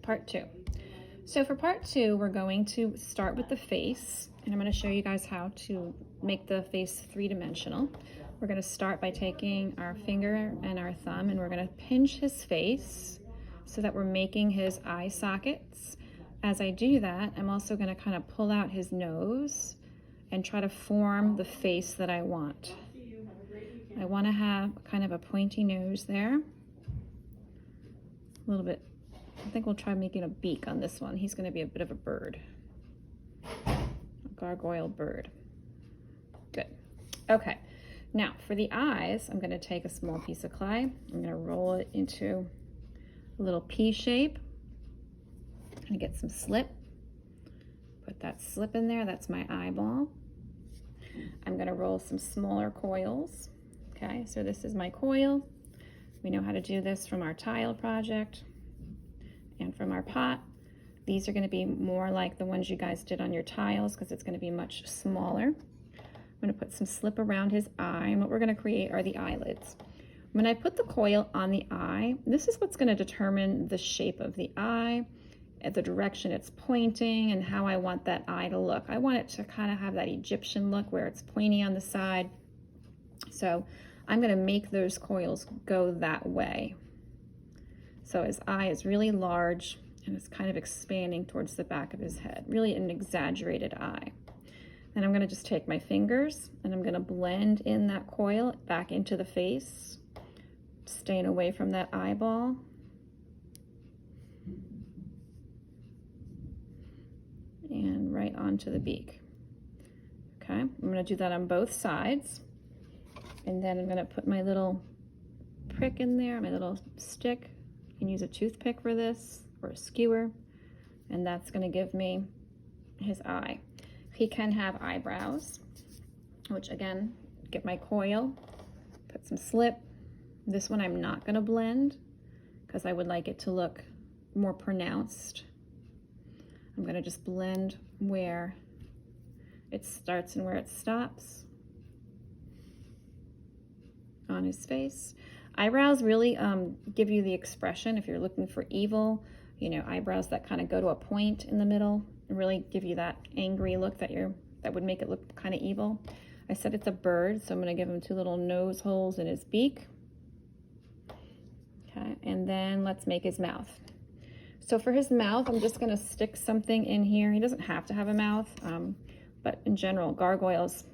part 2. So for part 2, we're going to start with the face, and I'm going to show you guys how to make the face 3-dimensional. We're going to start by taking our finger and our thumb, and we're going to pinch his face so that we're making his eye sockets. As I do that, I'm also going to kind of pull out his nose and try to form the face that I want. I want to have kind of a pointy nose there. A little bit. I think we'll try making a beak on this one. He's going to be a bit of a bird. A gargoyle bird. Good. Okay. Now for the eyes, I'm going to take a small piece of clay. I'm going to roll it into a little pea shape. I'm going to get some slip. Put that slip in there. That's my eyeball. I'm going to roll some smaller coils. Okay, so this is my coil. We know how to do this from our tile project and from our pot. These are going to be more like the ones you guys did on your tiles because it's going to be much smaller. I'm going to put some slip around his eye, and what we're going to create are the eyelids. When I put the coil on the eye, this is what's going to determine the shape of the eye, the direction it's pointing, and how I want that eye to look. I want it to kind of have that Egyptian look where it's pointy on the side. So I'm going to make those coils go that way. So his eye is really large and it's kind of expanding towards the back of his head, really an exaggerated eye. Then I'm going to just take my fingers and I'm going to blend in that coil back into the face, staying away from that eyeball. And right onto the beak. Okay, I'm going to do that on both sides. And then I'm going to put my little prick in there, my little stick. You can use a toothpick for this or a skewer. And that's going to give me his eye. He can have eyebrows, which again, get my coil, put some slip. This one I'm not going to blend because I would like it to look more pronounced. I'm going to just blend where it starts and where it stops on his face. Eyebrows really give you the expression. If you're looking for evil, you know, eyebrows that kind of go to a point in the middle and really give you that angry look that would make it look kind of evil. I said it's a bird, so I'm going to give him 2 little nose holes in his beak. Okay, and then let's make his mouth. So for his mouth, I'm just going to stick something in here. He doesn't have to have a mouth, but in general, gargoyles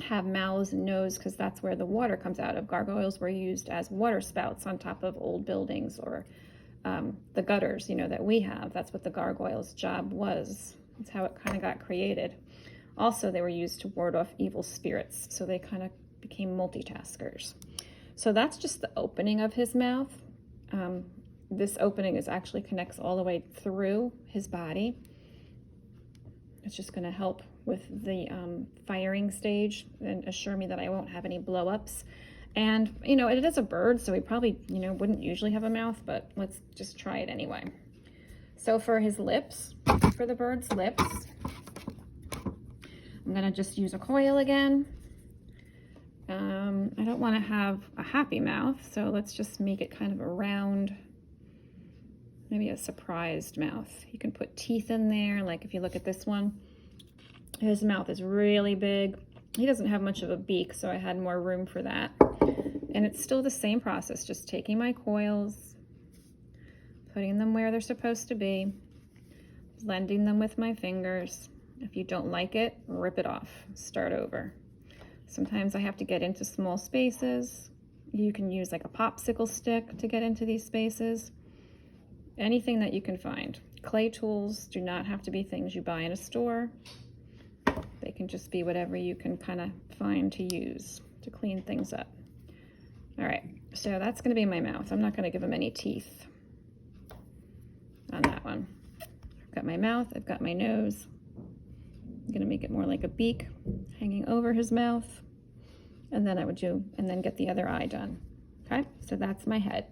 have mouths and nose because that's where the water comes out of. Gargoyles were used as water spouts on top of old buildings or the gutters, you know, that we have. That's what the gargoyle's job was. That's how it kind of got created. Also, they were used to ward off evil spirits, so they kind of became multitaskers. So that's just the opening of his mouth. This opening actually connects all the way through his body. It's just going to help with the firing stage and assure me that I won't have any blow-ups. And, you know, it is a bird, so he probably, you know, wouldn't usually have a mouth, but let's just try it anyway. So for his lips, for the bird's lips, I'm going to just use a coil again. I don't want to have a happy mouth, so let's just make it kind of a round, maybe a surprised mouth. You can put teeth in there, like if you look at this one, his mouth is really big. He doesn't have much of a beak, so I had more room for that. And it's still the same process, just taking my coils, putting them where they're supposed to be, blending them with my fingers. If you don't like it, rip it off, start over. Sometimes I have to get into small spaces. You can use like a popsicle stick to get into these spaces. Anything that you can find. Clay tools do not have to be things you buy in a store. They can just be whatever you can kind of find to use to clean things up. All right, so that's going to be my mouth. I'm not going to give him any teeth on that one. I've got my mouth, I've got my nose. I'm going to make it more like a beak hanging over his mouth. And then I would and then get the other eye done. Okay, so that's my head.